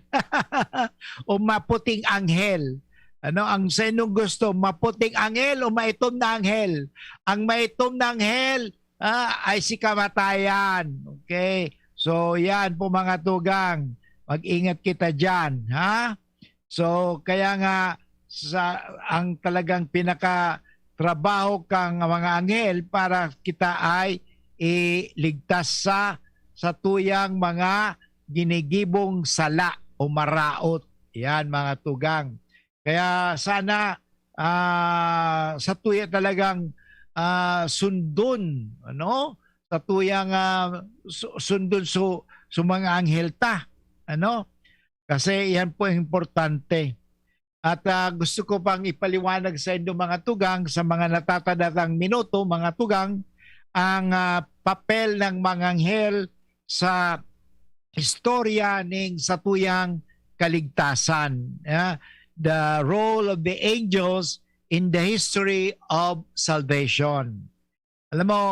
O maputing anghel. Ang sa inyong gusto, maputing anghel o maitom na anghel? Ang maitom na anghel ay si kamatayan. Okay? So, yan po mga tugang. Mag-ingat kita dyan. So, kaya nga, ang talagang pinaka-trabaho kang mga anghel para kita ay iligtas sa tuyang mga ginigibong sala o maraot. Yan mga tugang. Kaya sana sa tuya talagang sundon, sa tuyang sundon sa mga anghel ta. Kasi yan po importante. At gusto ko pang ipaliwanag sa inyo mga tugang, sa mga natatanatang minuto, mga tugang, ang papel ng mga anghel sa istorya ng satuyang kaligtasan. The role of the angels in the history of salvation. Alam mo,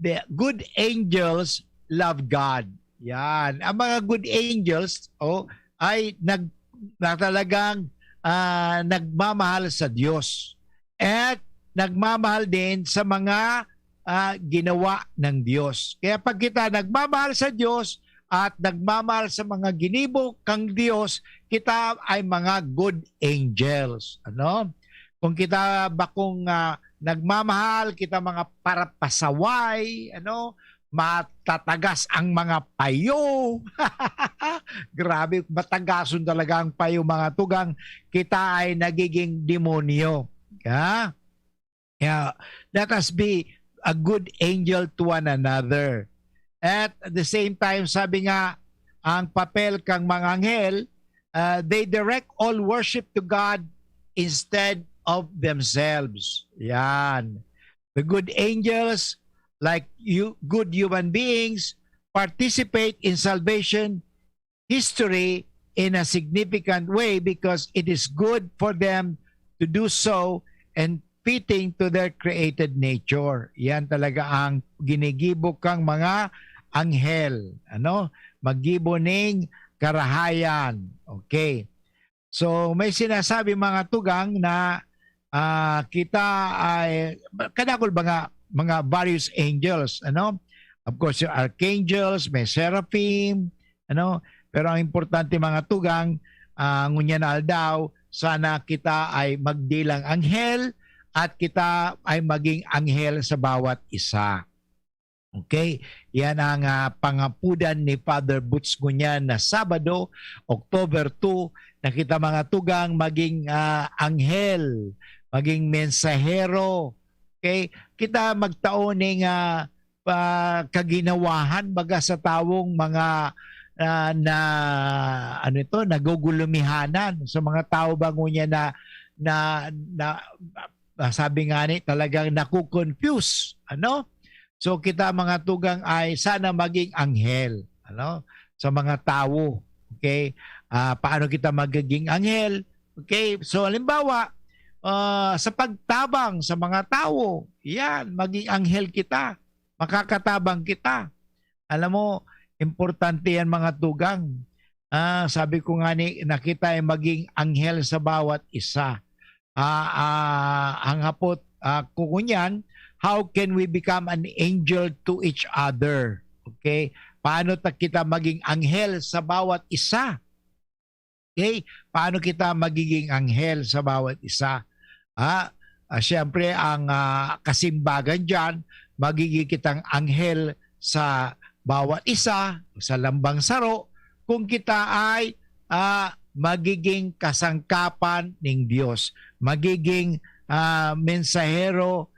the good angels love God. Yan. Ang mga good angels ay talagang nagmamahal sa Diyos. At nagmamahal din sa mga ginawa ng Diyos. Kaya pag kita nagmamahal sa Diyos at nagmamahal sa mga ginibok kang Diyos, kita ay mga good angels. Kung kita bakong nagmamahal, kita mga parapasaway, matatagas ang mga payo. Grabe, matagason talaga ang payo mga tugang. Kita ay nagiging demonyo. Yeah? Let us be a good angel to one another. At the same time, sabi nga, ang papel kang mga anghel, they direct all worship to God instead of themselves. Yan. The good angels, like you, good human beings, participate in salvation history in a significant way because it is good for them to do so and fitting to their created nature. Yan talaga ang ginigibok kang mga anghel. Magibo ning karahayan. Okay. So may sinasabi mga tugang na kita ay kadakol mga various angels, Of course, yung archangels, may seraphim, pero ang importante mga tugang, ngunyanal daw, sana kita ay magdilang anghel at kita ay maging anghel sa bawat isa. Okay? Yan ang pangapudan ni Father Butch Gunyan na Sabado, October 2, na kita mga tugang maging anghel, maging mensahero. Okay? Kita magtaon ng kaginawahan baga sa tawong mga nagugulumihanan sa mga tao bango niya na sabi nga ni talagang nakukonfuse. So kita mga tugang ay sana maging anghel sa mga tao. Okay? Paano kita magiging anghel? Okay? So halimbawa, sa pagtabang sa mga tao, yan, maging anghel kita. Makakatabang kita. Alam mo, importante yan mga tugang. Sabi ko nga na kita ay maging anghel sa bawat isa. Ang hapot kukunyan, how can we become an angel to each other? Okay? Paano kita maging anghel sa bawat isa? Okay? Paano kita magiging anghel sa bawat isa? Siyempre, ang kasimbagan dyan, magiging kitang anghel sa bawat isa, sa lambang saro, kung kita ay magiging kasangkapan ng Diyos, magiging mensahero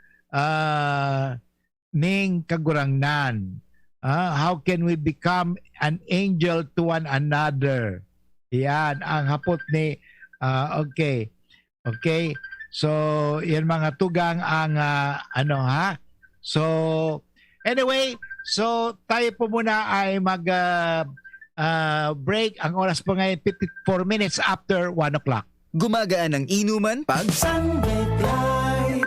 ng kagurangnan. How can we become an angel to one another? Yan ang hapot ni okay. So yan mga tugang ang So anyway, so tayo po muna ay mag break. Ang oras po ngayon 54 minutes after 1 o'clock. Gumagaan ang inuman pag Sunlit Light.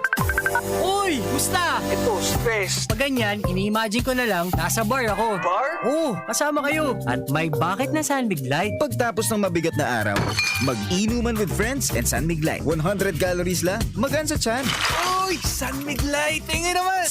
Uy! Musta? Ito, stress. Pag ganyan, ini-imagine ko na lang, nasa bar ako. Bar? Oo, kasama kayo. At may bucket na Sunbig Light. Pagtapos ng mabigat na araw, mag-inuman with friends and Sunbig Light. 100 calories lang, magaan sa tiyan. Uy! Sunbig Light! Tingin naman!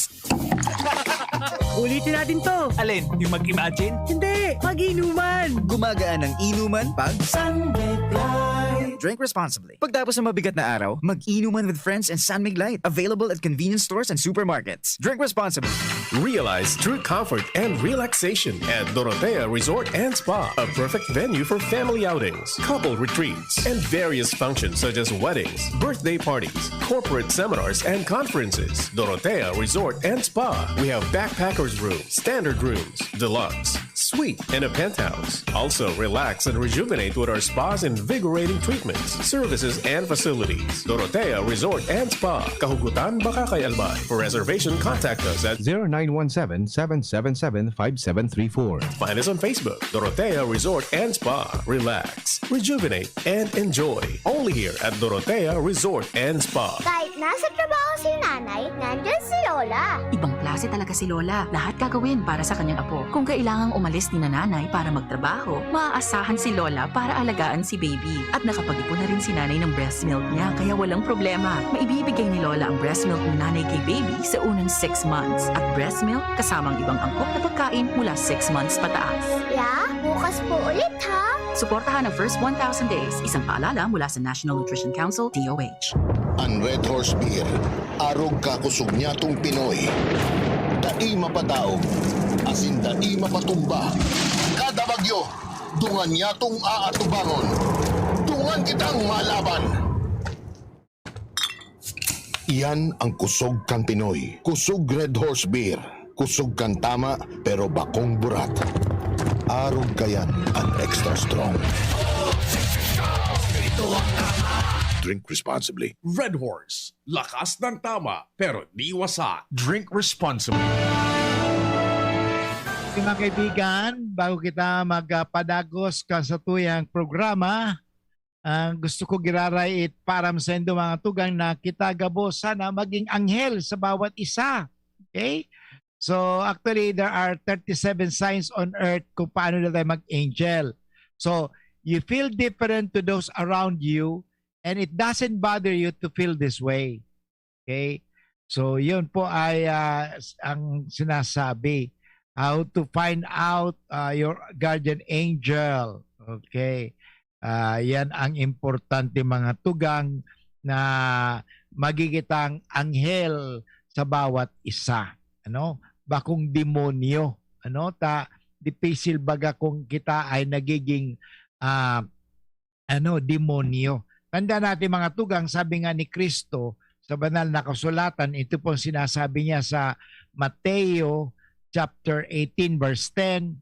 Ulitin natin to. Alin? Yung mag-imagine? Hindi! Mag-inuman! Gumagaan ang inuman pag Sunbig Light. Drink responsibly. Pagtapos ng mabigat na araw, mag-inuman with friends and Sunbig Light. Available at convenience stores and supermarkets. Drink responsibly. Realize true comfort and relaxation at Dorotea Resort and Spa, a perfect venue for family outings, couple retreats, and various functions such as weddings, birthday parties, corporate seminars, and conferences. Dorotea Resort and Spa. We have backpackers room, standard rooms, deluxe, suite, and a penthouse. Also, relax and rejuvenate with our spa's invigorating treatments, services, and facilities. Dorotea Resort and Spa, Kahugutan, Bakakay, Albay. For reservation, contact us at 0917-777-5734. Find us on Facebook, Dorotea Resort and Spa. Relax, rejuvenate, and enjoy. Only here at Dorotea Resort and Spa. Kahit nasa trabaho si nanay, nandyan si Lola. Ibang klase talaga si Lola. Lahat gagawin para sa kanyang apo. Kung kailangang umalis ni nanay para magtrabaho, maaasahan si Lola para alagaan si baby. At nakapag-ipon na rin si nanay ng breast milk niya, kaya walang problema. Maibibigay ni Lola ang breast milk ng nanay kay baby sa unang 6 months. At breast milk kasamang ibang angkop na pagkain mula 6 months pataas. Yeah, bukas po ulit ha. Suportahan ang first 1,000 days. Isang paalala mula sa National Nutrition Council, DOH. Ang Red Horse Beer, arog kakusog niya tong Pinoy. Dai mapadaog, asin dai mapatumba. Kada bagyo, dungan niya tong aatubangon. Dungan kitang malaban. Iyan ang kusog kang Pinoy. Kusog Red Horse Beer. Kusog kang tama pero bakong burat. Arog kayan at extra strong. Drink responsibly. Red Horse. Lakas ng tama, pero di wasa. Drink responsibly. Mga kaibigan, bago kita magpadagos ka sa tuyang programa, gusto ko giraray param sa indo mga tugang na kita gabo sana maging anghel sa bawat isa. Okay? So actually, there are 37 signs on earth kung paano na tayo mag-angel. So you feel different to those around you and it doesn't bother you to feel this way. Okay? So yun po ay ang sinasabi. How to find out your guardian angel. Okay. Yan ang importante mga tugang na magigitang anghel sa bawat isa. Ano? Bakong demonyo. Ano? Dipisil baga kung kita ay nagiging demonyo. Tanda natin mga tugang, sabi nga ni Kristo sa banal na kasulatan, ito pong sinasabi niya sa Mateo chapter 18 verse 10,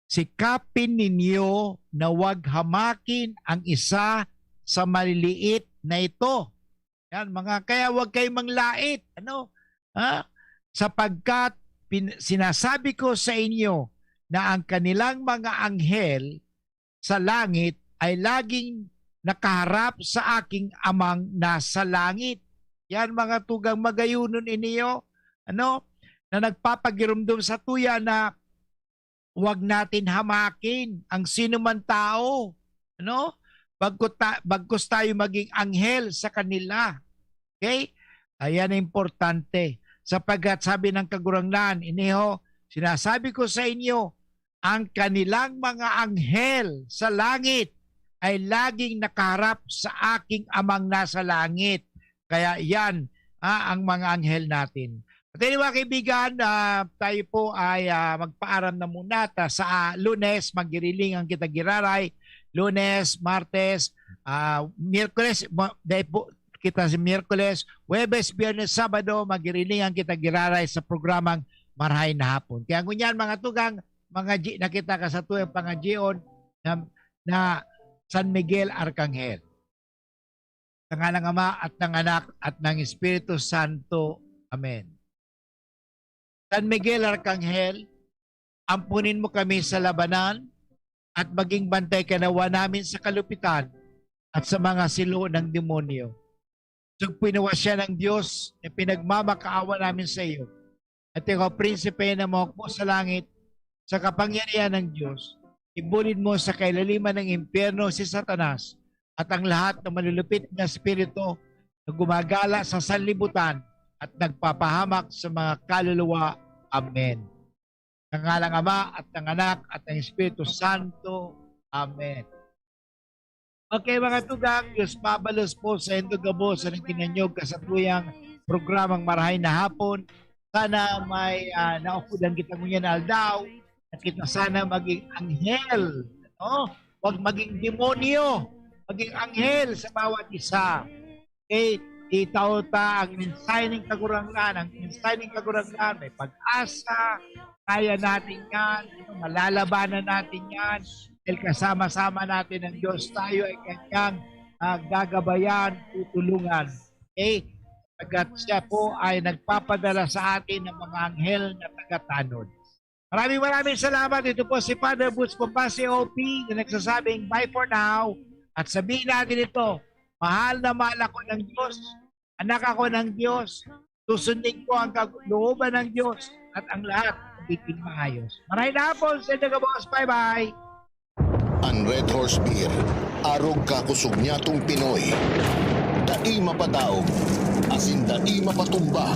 sikapin ninyo na huwag hamakin ang isa sa maliliit na ito. Yan mga, kaya huwag kayong manglait. Ano? Sapagkat sinasabi ko sa inyo na ang kanilang mga anghel sa langit ay laging nakaharap sa aking amang nasa langit. Yan mga tugang magayunon iniyo. Ano? Na nagpapagirumdum sa tuya na huwag natin hamakin ang sinuman tao. Ano? Bagkus tayo maging anghel sa kanila. Okay? Ayan ang importante. Sapagkat sabi ng kagurangnan, iniho, sinasabi ko sa inyo, ang kanilang mga anghel sa langit ay laging nakaharap sa aking amang nasa langit. Kaya yan ang mga anghel natin. At anyway, kaibigan, tayo po ay magpaaram na muna sa Lunes, magiriling ang kita giraray. Lunes, Martes, Miyerkules, kita sa Miyerkules, Huwebes, Biyernes, Sabado, magiriling ang kita giraray sa programang Marahay na Hapon. Kaya ngunyan mga tugang, nakita ka sa tuyang pangajion na San Miguel Arcangel. Sa ngalan ng Ama at ng Anak at ng Espiritu Santo. Amen. San Miguel Arcangel, ampunin mo kami sa labanan at maging bantay ka nawa namin sa kalupitan at sa mga silo ng demonyo. So pinawasya ng Diyos na pinagmamakaawa namin sa iyo. At ikaw, prinsipe na mo po sa langit, sa kapangyarihan ng Diyos, ibulid mo sa kailaliman ng impyerno si Satanas at ang lahat ng malulupit na spirito na gumagala sa sanlibutan at nagpapahamak sa mga kaluluwa. Amen. Ng ngalang Ama at ng Anak at ng Espiritu Santo. Amen. Okay mga tugang, Diyos mabalos po sa indugabo sa nagtinanyog kasatuyang programang Marahay na Hapon. Sana may naupudan kita ngunyan aldaw at kita sana maging anghel. No? Huwag maging demonyo. Maging anghel sa bawat isa. Okay? Itaw ta ang mensahe ng kagurangnan. Ang mensahe ng kagurangnan, may pag-asa, kaya natin yan, malalabanan natin yan, dahil kasama-sama natin ang Diyos, tayo ay kanyang gagabayan, tutulungan. Okay? Agad siya po ay nagpapadala sa atin ng mga anghel na tagatanod. Maraming salamat. Ito po si Father Boots Pompasi OP na nagsasabing bye for now. At sabihin natin ito, mahal na mahal ako ng Diyos, anak ako ng Diyos, susundin ko ang kalooban ng Diyos at ang lahat magiging maayos. Maraming hapon sa inyo, boss. Bye-bye. Ang Red Horse Beer, arog kakusog niya tong Pinoy. Dai mapadaog, asin dai mapatumba.